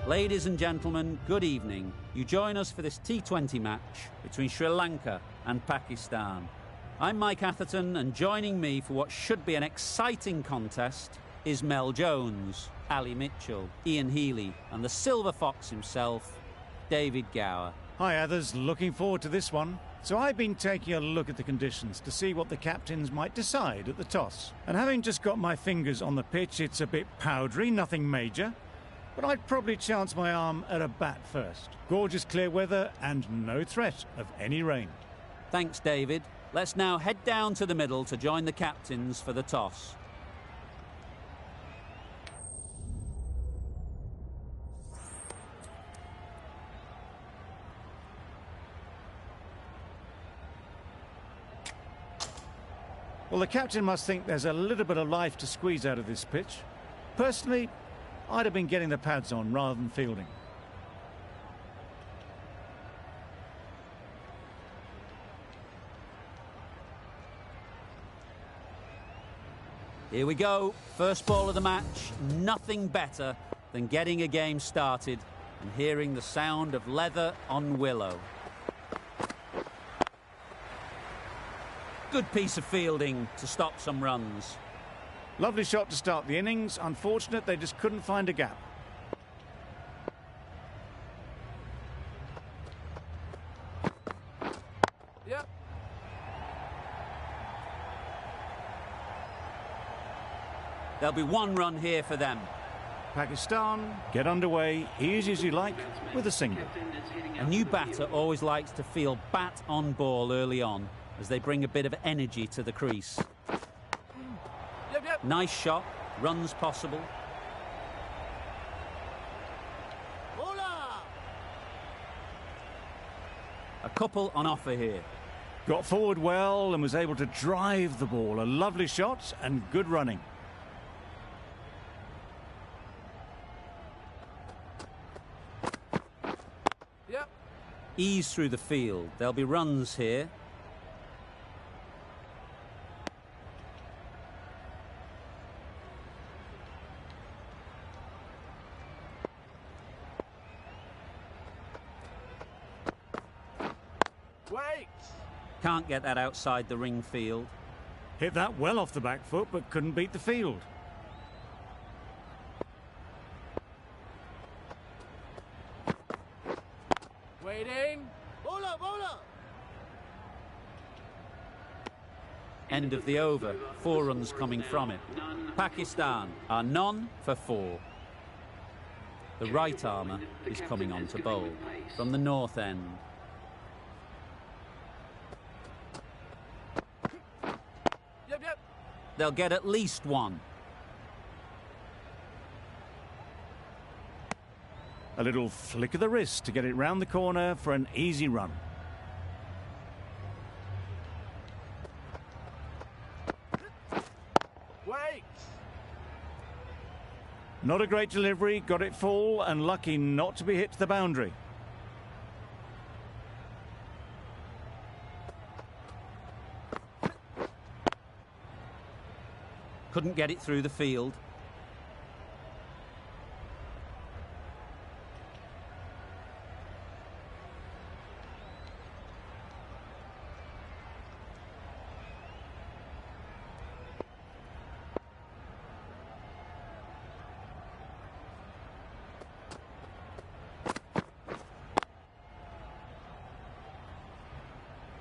Ladies and gentlemen, good evening. You join us for this T20 match between Sri Lanka and Pakistan. I'm Mike Atherton, and joining me for what should be an exciting contest is Mel Jones, Ali Mitchell, Ian Healy, and the Silver Fox himself, David Gower. Hi others, looking forward to this one. So I've been taking a look at the conditions to see what the captains might decide at the toss. And having just got my fingers on the pitch, it's a bit powdery, nothing major. But I'd probably chance my arm at a bat first. Gorgeous clear weather and no threat of any rain. Thanks, David. Let's now head down to the middle to join the captains for the toss. Well, the captain must think there's a little bit of life to squeeze out of this pitch. Personally, I'd have been getting the pads on rather than fielding. Here we go. First ball of the match. Nothing better than getting a game started and hearing the sound of leather on willow. Good piece of fielding to stop some runs. Lovely shot to start the innings. Unfortunate they just couldn't find a gap. Yep. There'll be one run here for them. Pakistan get underway, easy as you like, with a single. A new batter always likes to feel bat on ball early on, as they bring a bit of energy to the crease. Nice shot, runs possible. A couple on offer here. Got forward well and was able to drive the ball. A lovely shot and good running. Yep. Ease through the field. There'll be runs here. Wait! Can't get that outside the ring field. Hit that well off the back foot, but couldn't beat the field. Waiting! Bowler, bowler! End of the over. 4 runs coming from it. Pakistan are none for 4. The right armour is coming on to bowl from the north end. Yep. They'll get at least one. A little flick of the wrist to get it round the corner for an easy run. Wait! Not a great delivery, got it full and lucky not to be hit to the boundary. Couldn't get it through the field.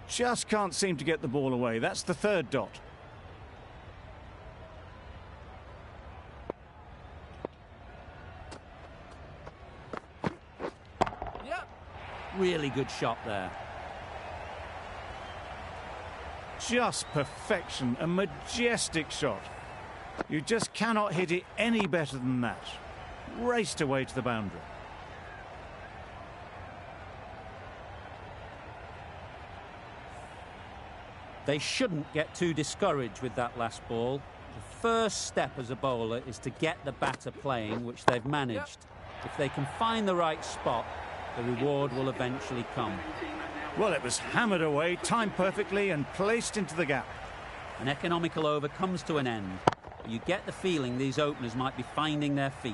Just can't seem to get the ball away. That's the 3rd dot. Really good shot there. Just perfection, a majestic shot. You just cannot hit it any better than that. Raced away to the boundary. They shouldn't get too discouraged with that last ball. The first step as a bowler is to get the batter playing, which they've managed. If they can find the right spot, the reward will eventually come. Well, it was hammered away, timed perfectly and placed into the gap. An economical over comes to an end. You get the feeling these openers might be finding their feet.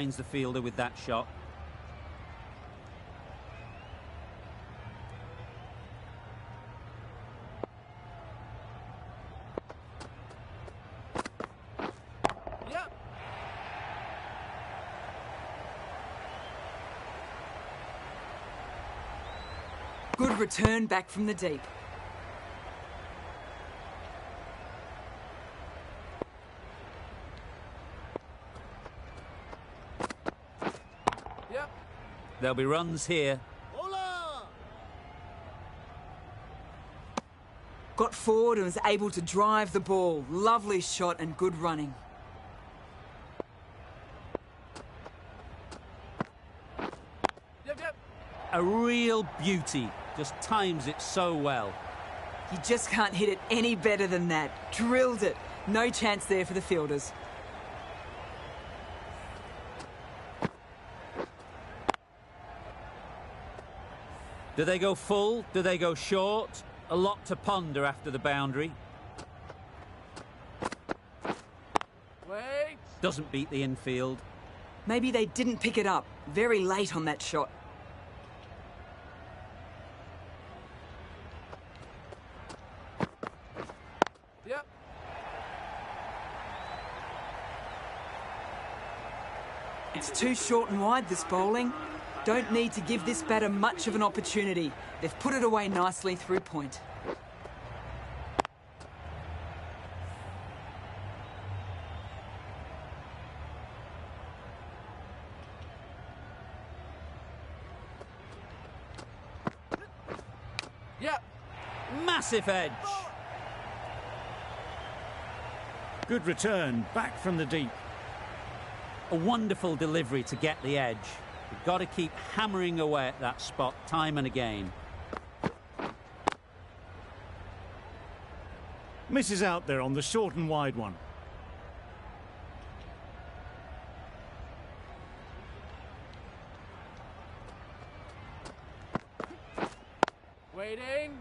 finds the fielder with that shot. Yep. Good return back from the deep. Yep. There'll be runs here. Hola! Got forward and was able to drive the ball. Lovely shot and good running. Yep. A real beauty. Just times it so well. You just can't hit it any better than that. Drilled it. No chance there for the fielders. Do they go full? Do they go short? A lot to ponder after the boundary. Wait. Doesn't beat the infield. Maybe they didn't pick it up. Very late on that shot. Yep. It's too short and wide, this bowling. Don't need to give this batter much of an opportunity. They've put it away nicely through point. Yep. Massive edge. Good return, back from the deep. A wonderful delivery to get the edge. You've got to keep hammering away at that spot time and again. Misses out there on the short and wide one. Waiting.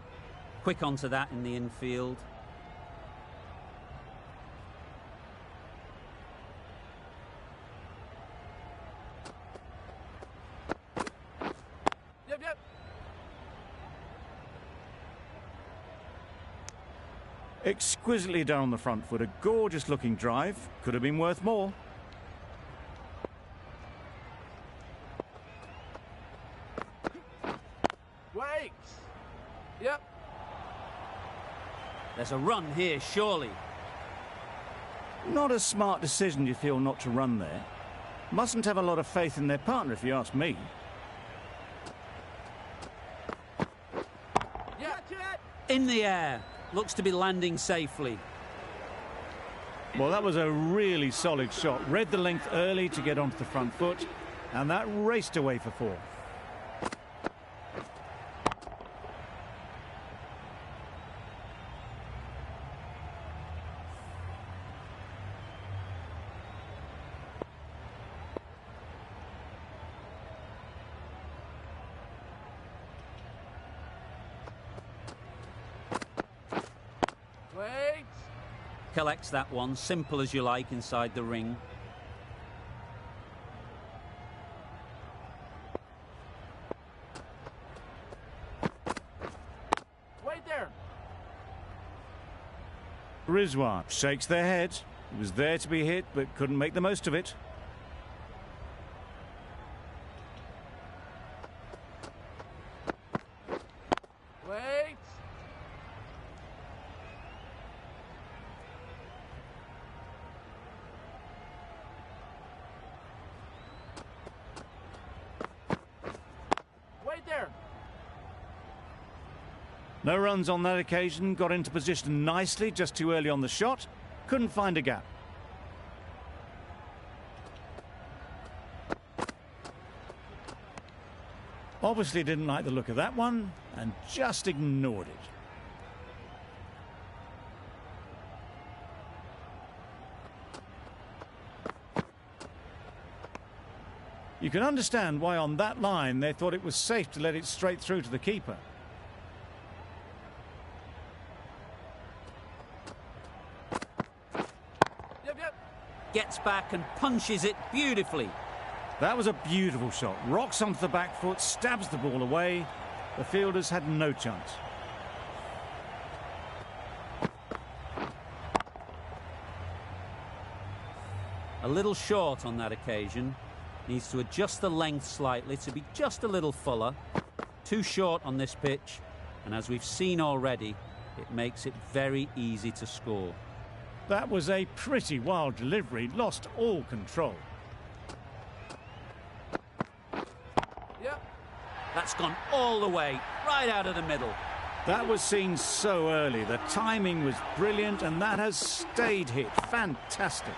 Quick onto that in the infield. Yep. Exquisitely done on the front foot. A gorgeous looking drive. Could have been worth more. Wait. Yep. There's a run here, surely. Not a smart decision, you feel, not to run there. Mustn't have a lot of faith in their partner, if you ask me. Yep. In the air. Looks to be landing safely. Well, that was a really solid shot. Read the length early to get onto the front foot, and that raced away for four. Wait. Collects that one, simple as you like, inside the ring. Wait there. Rizwan shakes their head. He was there to be hit, but couldn't make the most of it. Wait. Wait there. No runs on that occasion. Got into position nicely, just too early on the shot. Couldn't find a gap. Obviously didn't like the look of that one and just ignored it. You can understand why on that line they thought it was safe to let it straight through to the keeper. Yep. Gets back and punches it beautifully. That was a beautiful shot. Rocks onto the back foot, stabs the ball away. The fielders had no chance. A little short on that occasion. Needs to adjust the length slightly to be just a little fuller. Too short on this pitch, and as we've seen already, it makes it very easy to score. That was a pretty wild delivery, lost all control. Yep. That's gone all the way, right out of the middle. That was seen so early. The timing was brilliant, and that has stayed hit. Fantastic.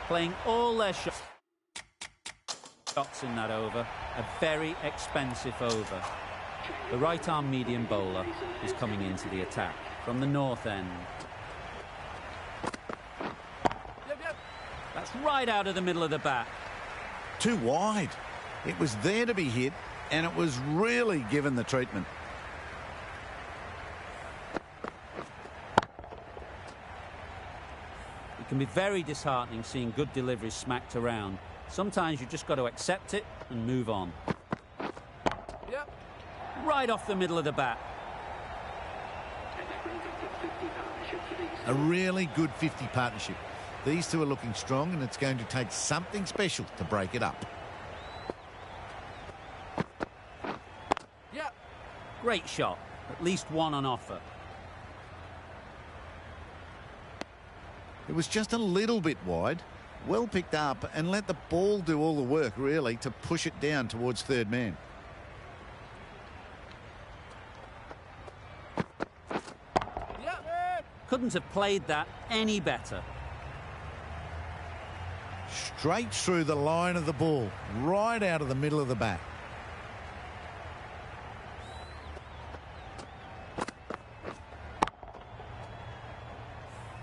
Playing all their shots in that over, a very expensive over. The right-arm medium bowler is coming into the attack from the north end. Yep. That's right out of the middle of the bat. Too wide. It was there to be hit, and it was really given the treatment. It can be very disheartening seeing good deliveries smacked around. Sometimes you just got to accept it and move on. Yep. Right off the middle of the bat. A really good 50 partnership. These two are looking strong, and it's going to take something special to break it up. Yep. Great shot. At least one on offer. It was just a little bit wide. Well picked up, and let the ball do all the work, really, to push it down towards third man. Yep. Couldn't have played that any better. Straight through the line of the ball, right out of the middle of the bat.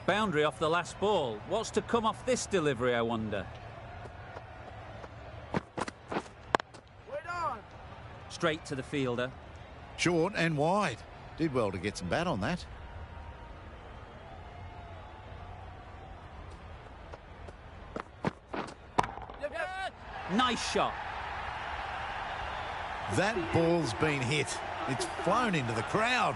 Boundary off the last ball. What's to come off this delivery, I wonder? Wait on. Straight to the fielder. Short and wide. Did well to get some bat on that. Yep. Nice shot. That ball's been hit. It's flown into the crowd.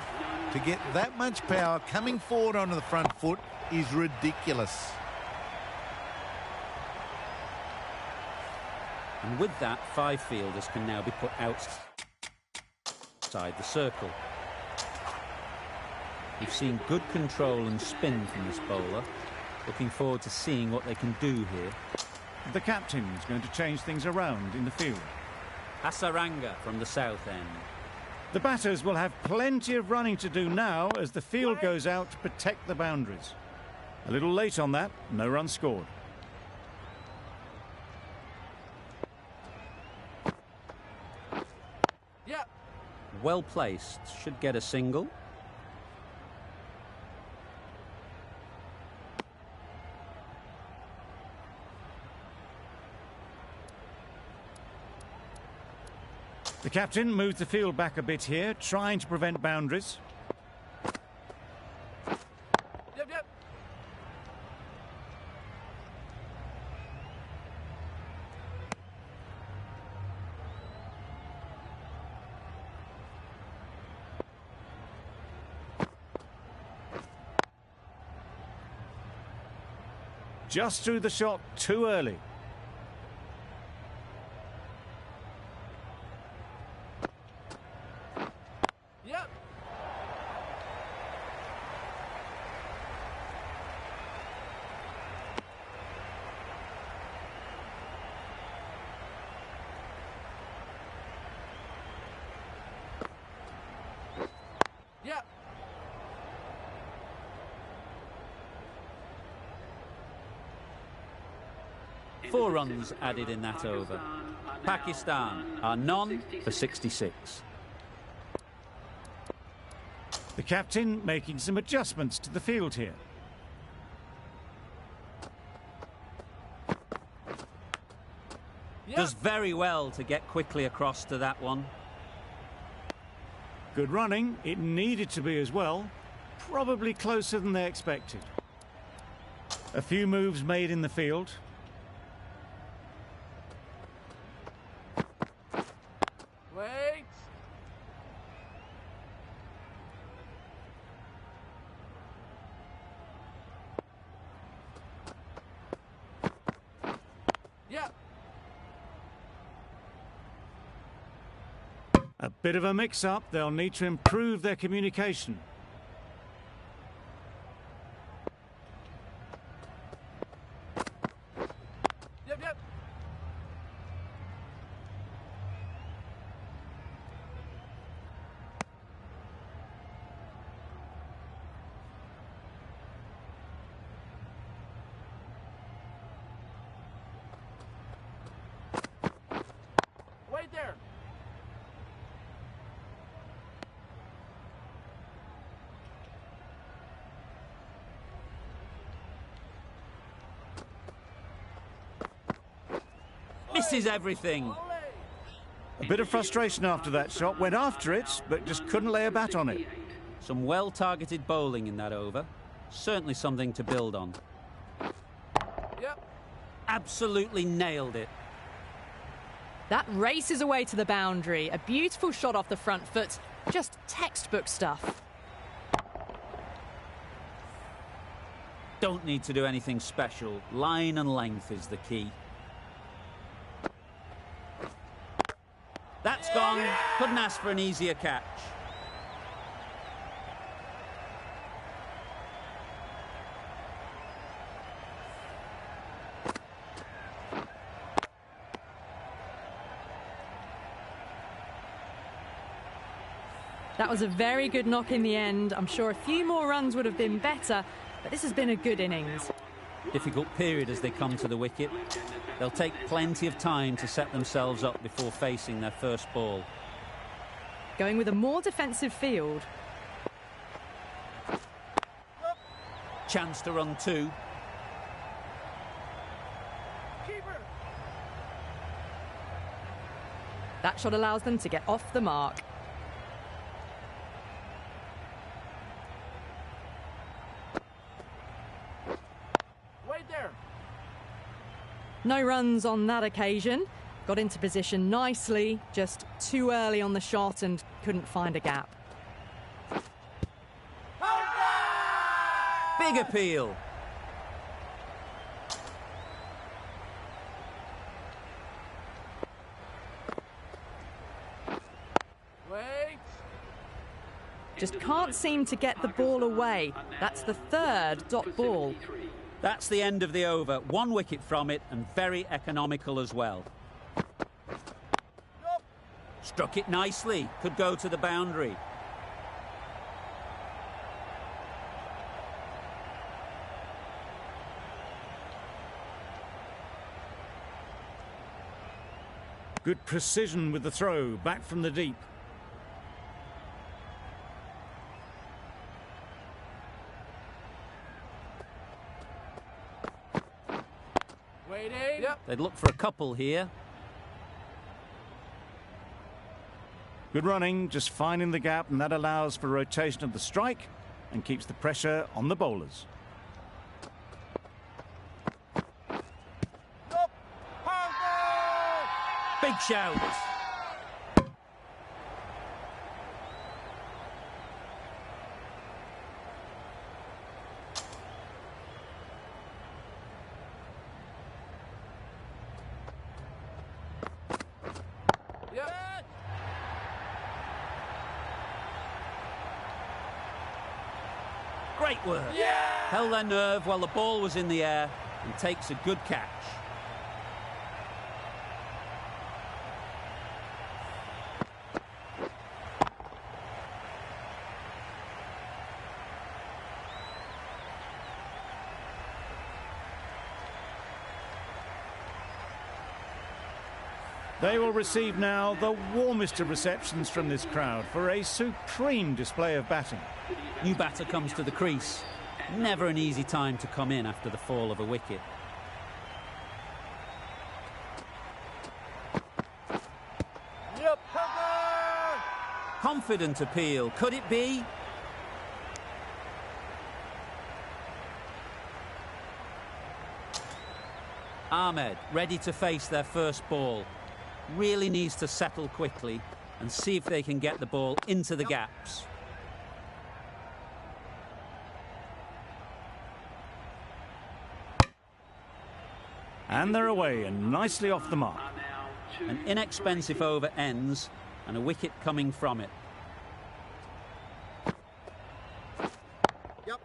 To get that much power coming forward onto the front foot is ridiculous. And with that, 5 fielders can now be put outside the circle. We've seen good control and spin from this bowler. Looking forward to seeing what they can do here. The captain is going to change things around in the field. Hasaranga from the south end. The batters will have plenty of running to do now as the field goes out to protect the boundaries. A little late on that, no run scored. Yep. Well placed, should get a single. The captain moved the field back a bit here, trying to prevent boundaries. Yep. Just threw the shot too early. Yep. Yep. 4 runs added in that over. Pakistan are none for 66. The captain making some adjustments to the field here. Yep. Does very well to get quickly across to that one. Good running. It needed to be as well. Probably closer than they expected. A few moves made in the field. Wait. Yeah. A bit of a mix-up. They'll need to improve their communication. Yep, yep. Wait there. Misses everything. A bit of frustration after that shot. Went after it, but just couldn't lay a bat on it. Some well-targeted bowling in that over. Certainly something to build on. Yep. Absolutely nailed it. That races away to the boundary. A beautiful shot off the front foot. Just textbook stuff. Don't need to do anything special. Line and length is the key. That's gone. Couldn't ask for an easier catch. That was a very good knock in the end. I'm sure a few more runs would have been better, but this has been a good innings. Difficult period as they come to the wicket. They'll take plenty of time to set themselves up before facing their first ball. Going with a more defensive field. Chance to run two. Keeper. That shot allows them to get off the mark. Wait there. No runs on that occasion. Got into position nicely, just too early on the shot and couldn't find a gap. Big appeal. Wait. Just can't seem to get the ball away. That's the third dot ball. That's the end of the over. One wicket from it and very economical as well. Struck it nicely. Could go to the boundary. Good precision with the throw, back from the deep. Waiting. Yep. They'd look for a couple here. Good running, just finding the gap, and that allows for rotation of the strike and keeps the pressure on the bowlers. Big shout. Yep. Great work. Yeah. Held their nerve while the ball was in the air and takes a good catch. They will receive now the warmest of receptions from this crowd for a supreme display of batting. New batter comes to the crease. Never an easy time to come in after the fall of a wicket. Yep. Confident appeal. Could it be? Ahmed ready to face their first ball. Really needs to settle quickly. and see if they can get the ball into the gaps. And they're away and nicely off the mark. An inexpensive over ends and a wicket coming from it. Yep.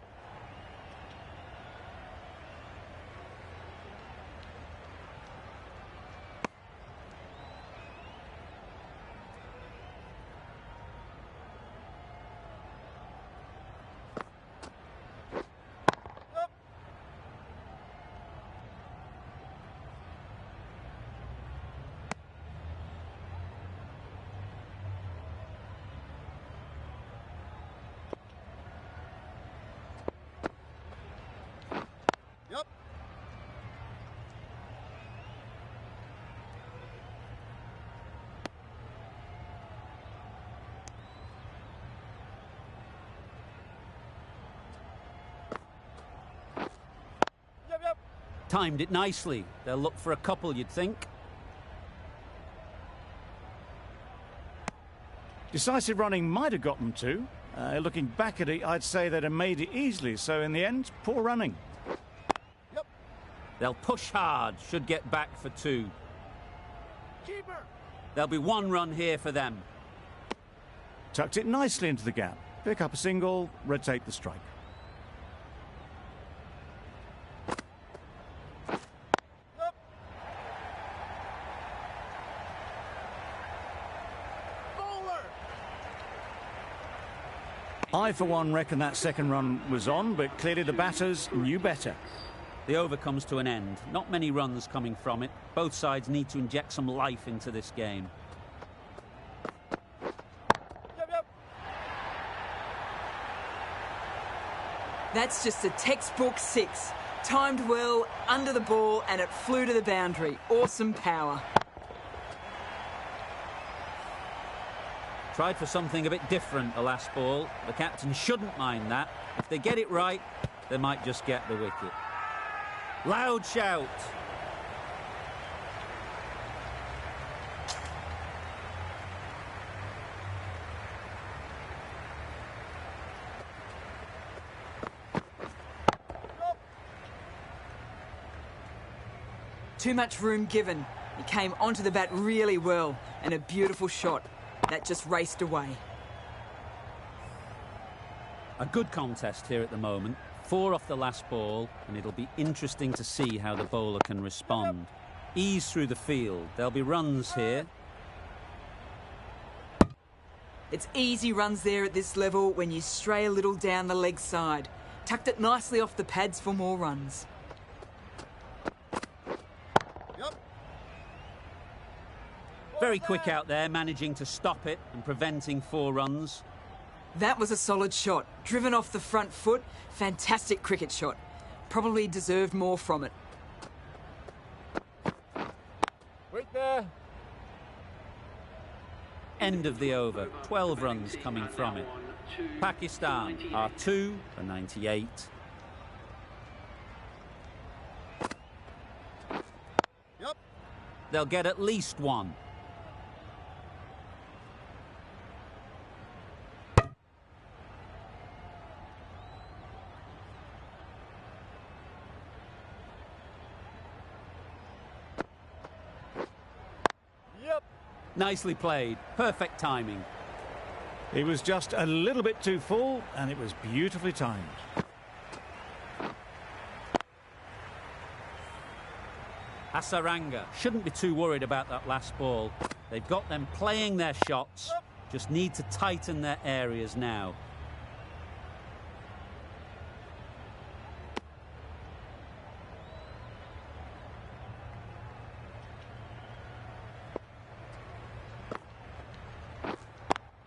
Yep. Yep, yep. Timed it nicely. They'll look for a couple, you'd think. Decisive running might have got them two. Looking back at it, I'd say they'd have made it easily. So in the end, poor running. Yep. They'll push hard, should get back for two. Keeper. There'll be one run here for them. Tucked it nicely into the gap. Pick up a single, rotate the strike. Yep. Bowler. I, for one, reckon that second run was on, but clearly the batters knew better. The over comes to an end. Not many runs coming from it. Both sides need to inject some life into this game. Yep, yep. That's just a textbook six. Timed well, under the ball, and it flew to the boundary. Awesome power. Tried for something a bit different the last ball. The captain shouldn't mind that. If they get it right, they might just get the wicket. Loud shout. Too much room given. He came onto the bat really well, and a beautiful shot. That just raced away. A good contest here at the moment. 4 off the last ball, and it'll be interesting to see how the bowler can respond. Ease through the field. There'll be runs here. It's easy runs there at this level when you stray a little down the leg side. Tucked it nicely off the pads for more runs. Yep. Very quick out there, managing to stop it and preventing 4 runs. That was a solid shot. Driven off the front foot. Fantastic cricket shot. Probably deserved more from it. Wait there. End of the over. 12 runs coming from it. Pakistan are 2 for 98. Yep. They'll get at least 1. Yep. Nicely played. Perfect timing. He was just a little bit too full, and it was beautifully timed. Hasaranga shouldn't be too worried about that last ball. They've got them playing their shots. Just need to tighten their areas now.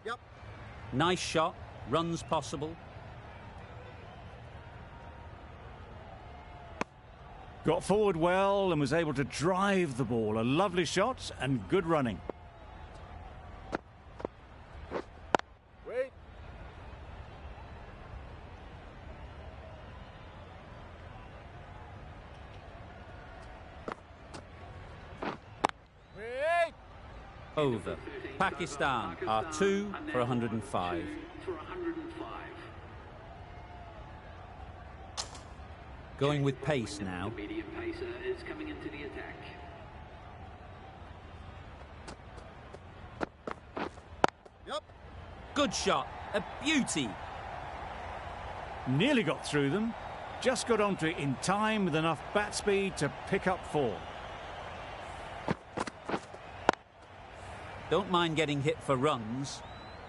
Yep. Nice shot. Runs possible. Got forward well and was able to drive the ball. A lovely shot and good running. Wait. Over. Pakistan are 2 for 105. Going with pace now. Medium pacer is coming into the attack. Yep. Good shot, a beauty. Nearly got through them. Just got onto it in time with enough bat speed to pick up 4. Don't mind getting hit for runs.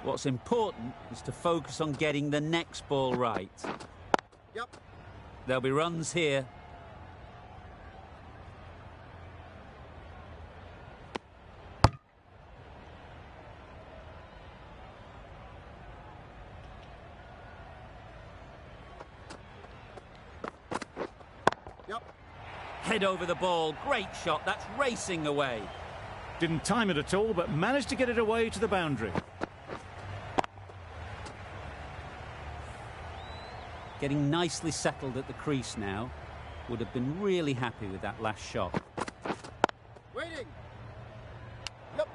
What's important is to focus on getting the next ball right. Yep. There'll be runs here. Yep. Head over the ball. Great shot. That's racing away. Didn't time it at all, but managed to get it away to the boundary. Getting nicely settled at the crease now. Would have been really happy with that last shot. Waiting. Yep.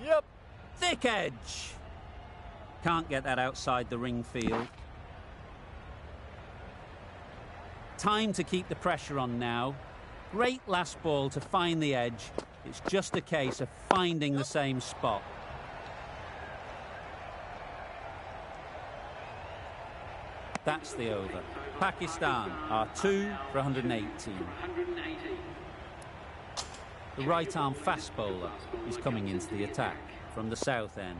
Yep. Thick edge. Can't get that outside the ring field. Time to keep the pressure on now. Great last ball to find the edge. It's just a case of finding the same spot. That's the over. Pakistan are 2 for 118. The right arm fast bowler is coming into the attack from the south end.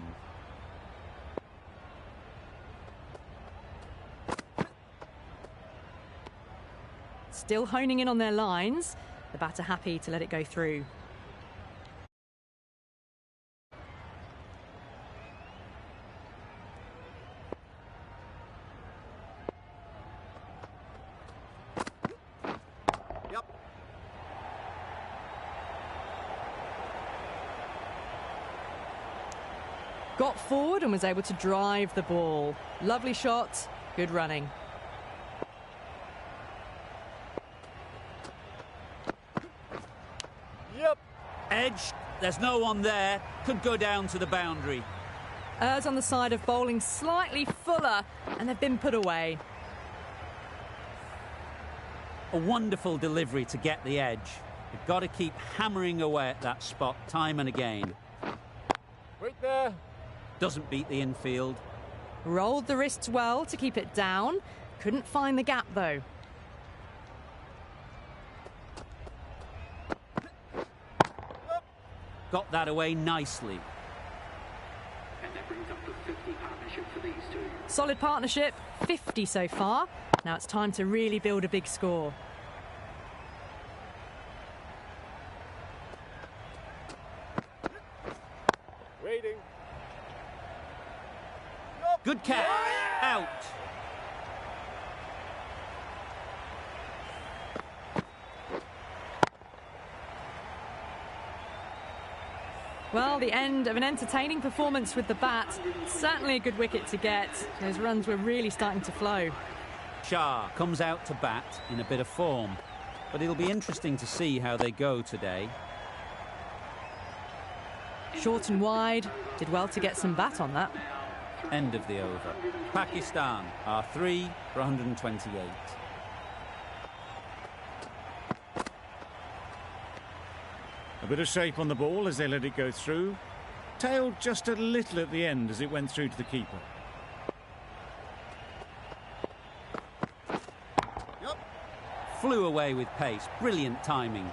Still honing in on their lines. The batter happy to let it go through. Yep. Got forward and was able to drive the ball. Lovely shot, good running. Yep. Edge, there's no one there. Could go down to the boundary. Errs on the side of bowling slightly fuller, and they've been put away. A wonderful delivery to get the edge. You've got to keep hammering away at that spot time and again. Wait there. Doesn't beat the infield. Rolled the wrists well to keep it down. Couldn't find the gap though. Got that away nicely. And that brings up the 50 partnership for these two. Solid partnership, 50 so far. Now it's time to really build a big score. Waiting. Good catch. Out. Well, the end of an entertaining performance with the bat. Certainly a good wicket to get. Those runs were really starting to flow. Shah comes out to bat in a bit of form, but it'll be interesting to see how they go today. Short and wide. Did well to get some bat on that. End of the over. Pakistan are 3 for 128. A bit of shape on the ball as they let it go through. Tailed just a little at the end as it went through to the keeper. Yep. Flew away with pace. Brilliant timing.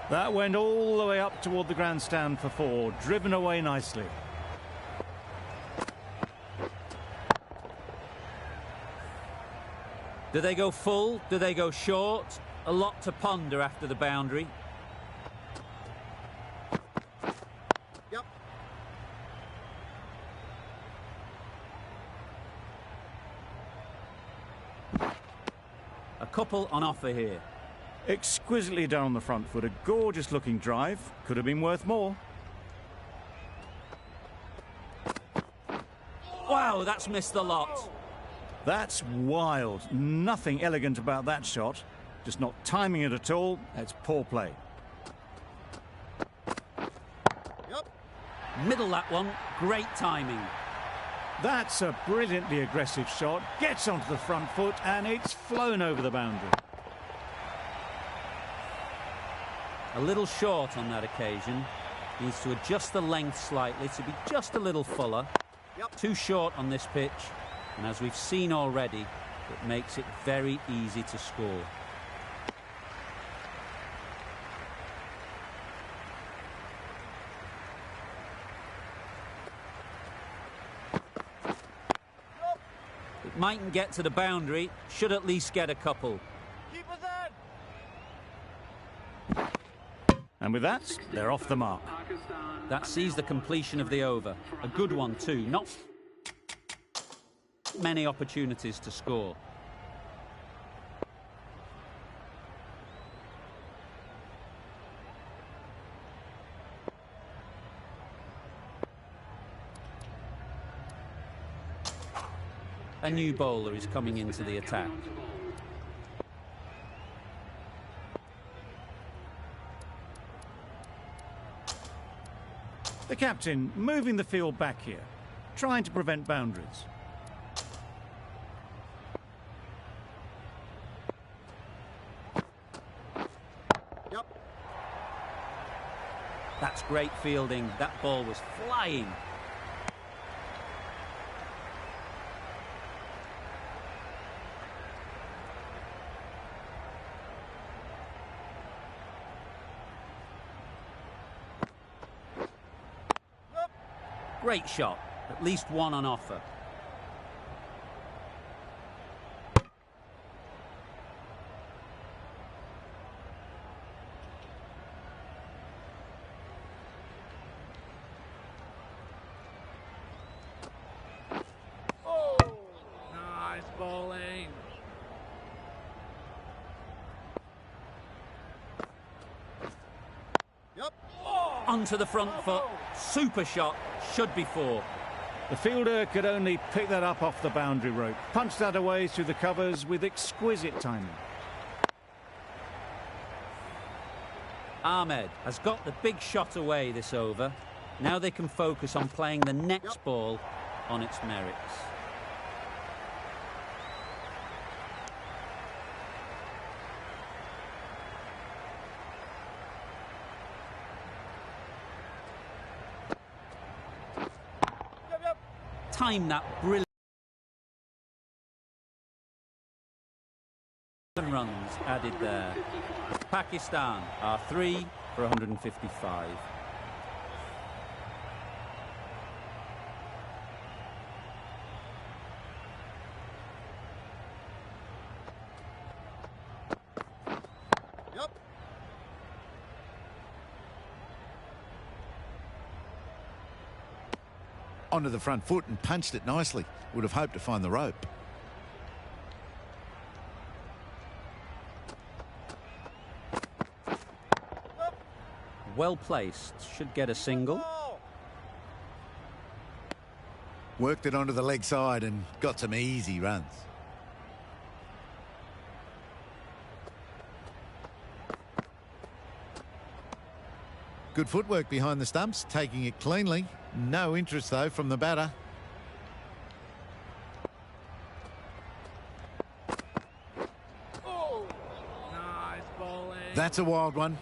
That went all the way up toward the grandstand for 4, driven away nicely. Do they go full? Do they go short? A lot to ponder after the boundary. Yep. A couple on offer here. Exquisitely done on the front foot. A gorgeous looking drive. Could have been worth more. Wow, that's missed the lot. That's wild. Nothing elegant about that shot. Just not timing it at all. It's poor play. Yep. Middle that one. Great timing. That's a brilliantly aggressive shot. Gets onto the front foot and it's flown over the boundary. A little short on that occasion. Needs to adjust the length slightly to be just a little fuller. Yep. Too short on this pitch. And as we've seen already, it makes it very easy to score. It mightn't get to the boundary, should at least get a couple. Keep us in. And with that, they're off the mark. That sees the completion of the over. A good one too. Not many opportunities to score. A new bowler is coming into the attack. The captain moving the field back here, trying to prevent boundaries. Yep. That's great fielding. That ball was flying. Great shot. At least one on offer. Oh, nice bowling. Yep. Onto the front foot. Super shot. Should be four. The fielder could only pick that up off the boundary rope. Punched that away through the covers with exquisite timing. Ahmed has got the big shot away this over. Now they can focus on playing the next ball on its merits. Time that brilliant runs added there. Pakistan are 3 for 155. Yep. Onto the front foot and punched it nicely. Would have hoped to find the rope. Well placed. Should get a single. Worked it onto the leg side and got some easy runs. Good footwork behind the stumps, taking it cleanly. No interest, though, from the batter. Oh, nice bowling. That's a wild one.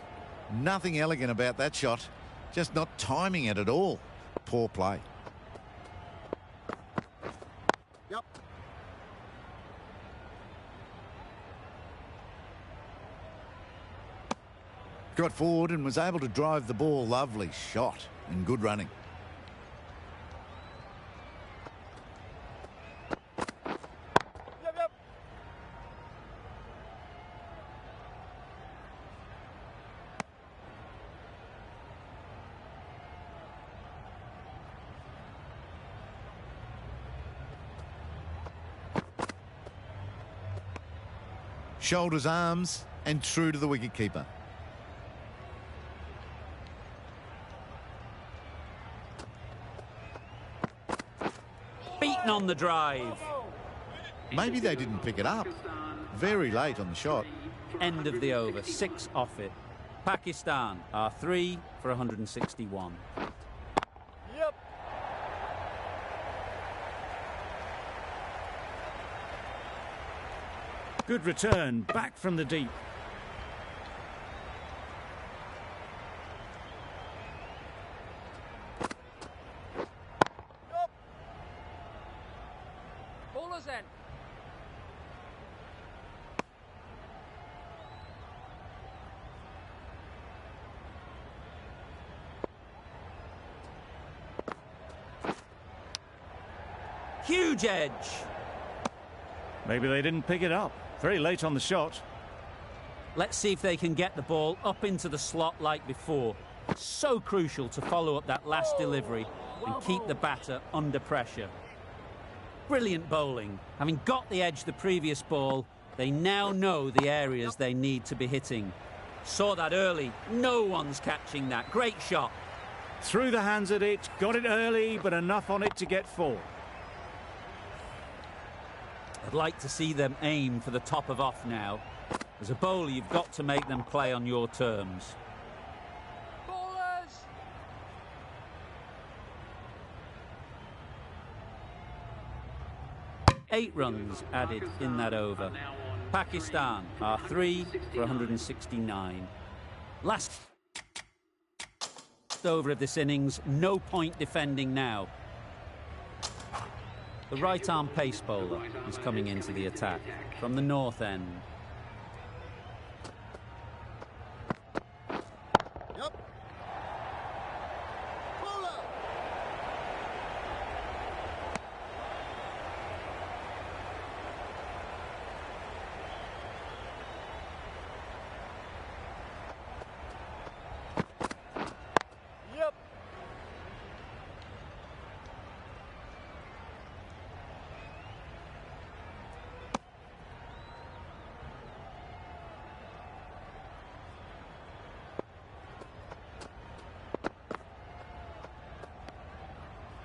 Nothing elegant about that shot. Just not timing it at all. Poor play. Yep. Got forward and was able to drive the ball. Lovely shot and good running. Yep. Shoulders, arms, and true to the wicketkeeper. Beaten Beaten on the drive. Maybe they didn't pick it up. Very late on the shot. End of the over, 6 off it. Pakistan are 3 for 161. Yep. Good return, back from the deep. Bowler's end. Huge edge. Maybe they didn't pick it up. Very late on the shot. Let's see if they can get the ball up into the slot like before. So crucial to follow up that last delivery and keep the batter under pressure. Brilliant bowling. Having got the edge the previous ball, they now know the areas they need to be hitting. Saw that early. No one's catching that. Great shot. Threw the hands at it, got it early, but enough on it to get 4. I'd like to see them aim for the top of off now. As a bowler, you've got to make them play on your terms. Bowlers! Eight runs added in that over. Pakistan are 3 for 169. Last over of this innings, no point defending now. The right-arm pace bowler is coming into the attack from the north end. Yep. Bowler. Yep.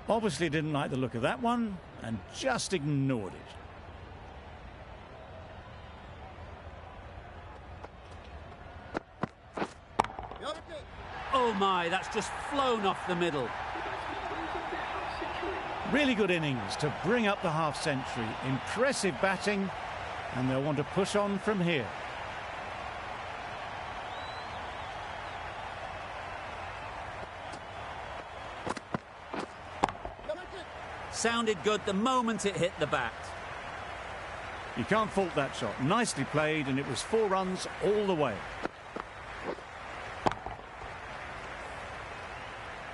Obviously didn't like the look of that one and just ignored it. Yep. Oh my, that's just flown off the middle. Really good innings to bring up the half-century. Impressive batting, and they'll want to push on from here. Sounded good the moment it hit the bat. You can't fault that shot. Nicely played, and it was 4 runs all the way.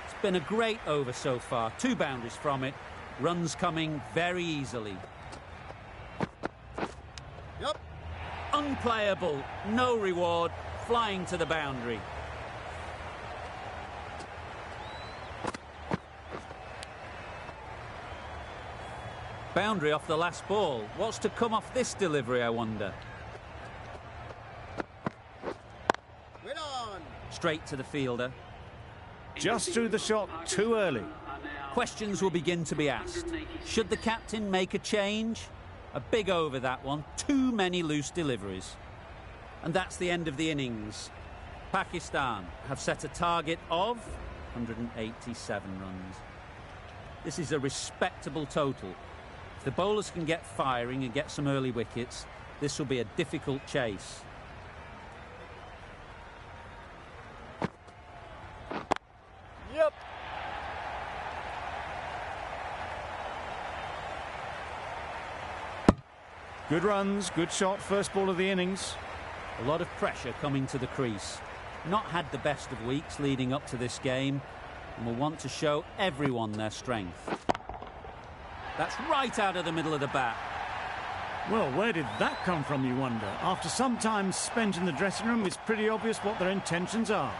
It's been a great over so far. 2 boundaries from it. Runs coming very easily. Yep. Unplayable. No reward. Flying to the boundary. Boundary off the last ball. What's to come off this delivery, I wonder? Wait on. Straight to the fielder. Just threw the shot too early. Questions will begin to be asked. Should the captain make a change? A big over, that one. Too many loose deliveries. And that's the end of the innings. Pakistan have set a target of 187 runs. This is a respectable total. If the bowlers can get firing and get some early wickets, this will be a difficult chase. Yep. Good runs, good shot, first ball of the innings. A lot of pressure coming to the crease. Not had the best of weeks leading up to this game, and will want to show everyone their strength. That's right out of the middle of the bat. Well, where did that come from, you wonder? After some time spent in the dressing room, it's pretty obvious what their intentions are.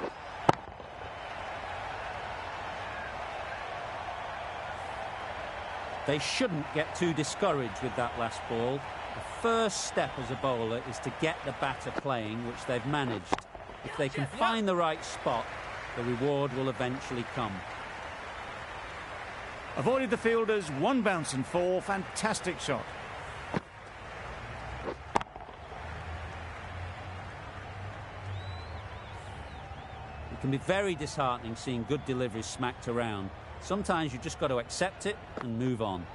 They shouldn't get too discouraged with that last ball. The first step as a bowler is to get the batter playing, which they've managed. If they can find the right spot, the reward will eventually come. Avoided the fielders, one bounce and four. Fantastic shot. It can be very disheartening seeing good deliveries smacked around. Sometimes you just got to accept it and move on.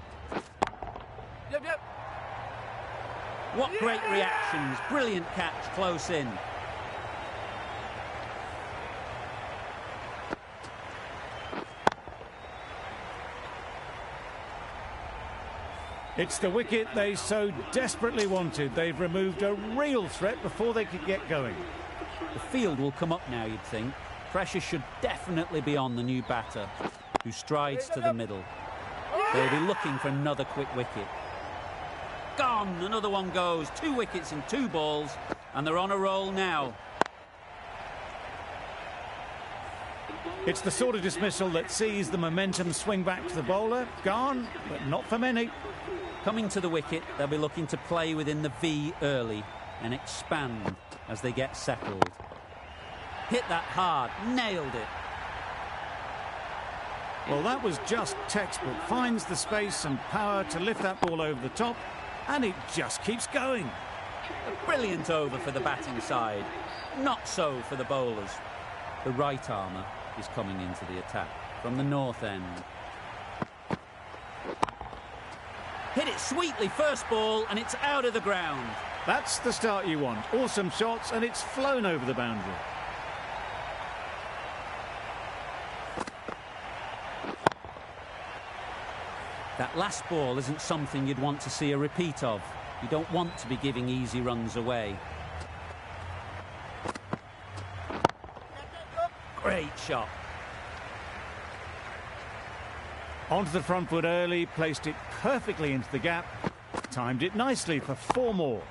Yep. What great reactions. Brilliant catch close in. It's the wicket they so desperately wanted. They've removed a real threat before they could get going. The field will come up now, you'd think. Pressure should definitely be on the new batter, who strides to the middle. They'll be looking for another quick wicket. Gone! Another one goes. 2 wickets in 2 balls, and they're on a roll now. It's the sort of dismissal that sees the momentum swing back to the bowler. Gone, but not for many. Coming to the wicket, they'll be looking to play within the V early and expand as they get settled. Hit that hard, nailed it. Well, that was just textbook. Finds the space and power to lift that ball over the top, and it just keeps going. A brilliant over for the batting side. Not so for the bowlers. The right armour is coming into the attack from the north end. Hit it sweetly, first ball, and it's out of the ground. That's the start you want. Awesome shots, and it's flown over the boundary. That last ball isn't something you'd want to see a repeat of. You don't want to be giving easy runs away. Great shot. Onto the front foot early, placed it perfectly into the gap. Timed it nicely for 4 more.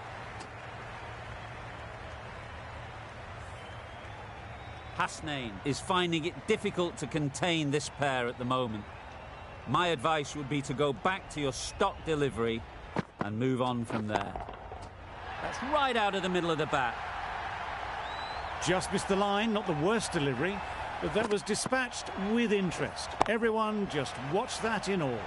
Hasnain is finding it difficult to contain this pair at the moment. My advice would be to go back to your stock delivery and move on from there. That's right out of the middle of the bat. Just missed the line, not the worst delivery, but that was dispatched with interest. Everyone just watched that in awe.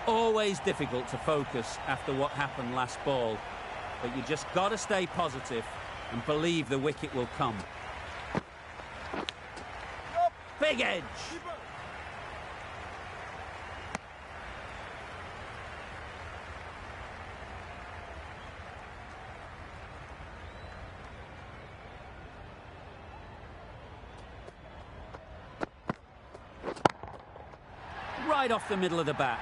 Always difficult to focus after what happened last ball, but you just got to stay positive and believe the wicket will come. Big edge. Right off the middle of the bat.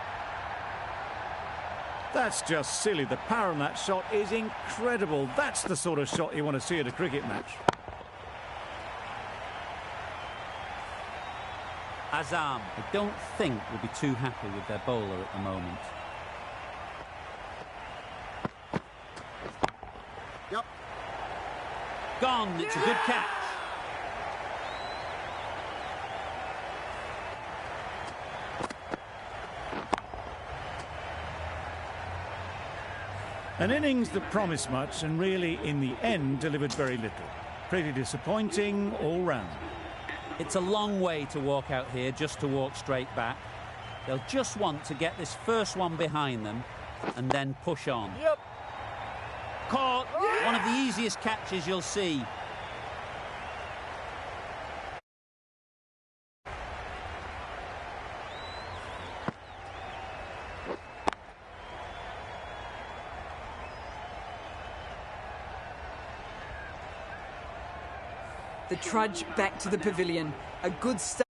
That's just silly. The power on that shot is incredible. That's the sort of shot you want to see at a cricket match. Azam, I don't think will be too happy with their bowler at the moment. Yep. Gone, it's a good catch. An innings that promised much and really, in the end, delivered very little. Pretty disappointing all round. It's a long way to walk out here just to walk straight back. They'll just want to get this first one behind them and then push on. Yep. Caught. One of the easiest catches you'll see. The trudge back to the pavilion. A good start.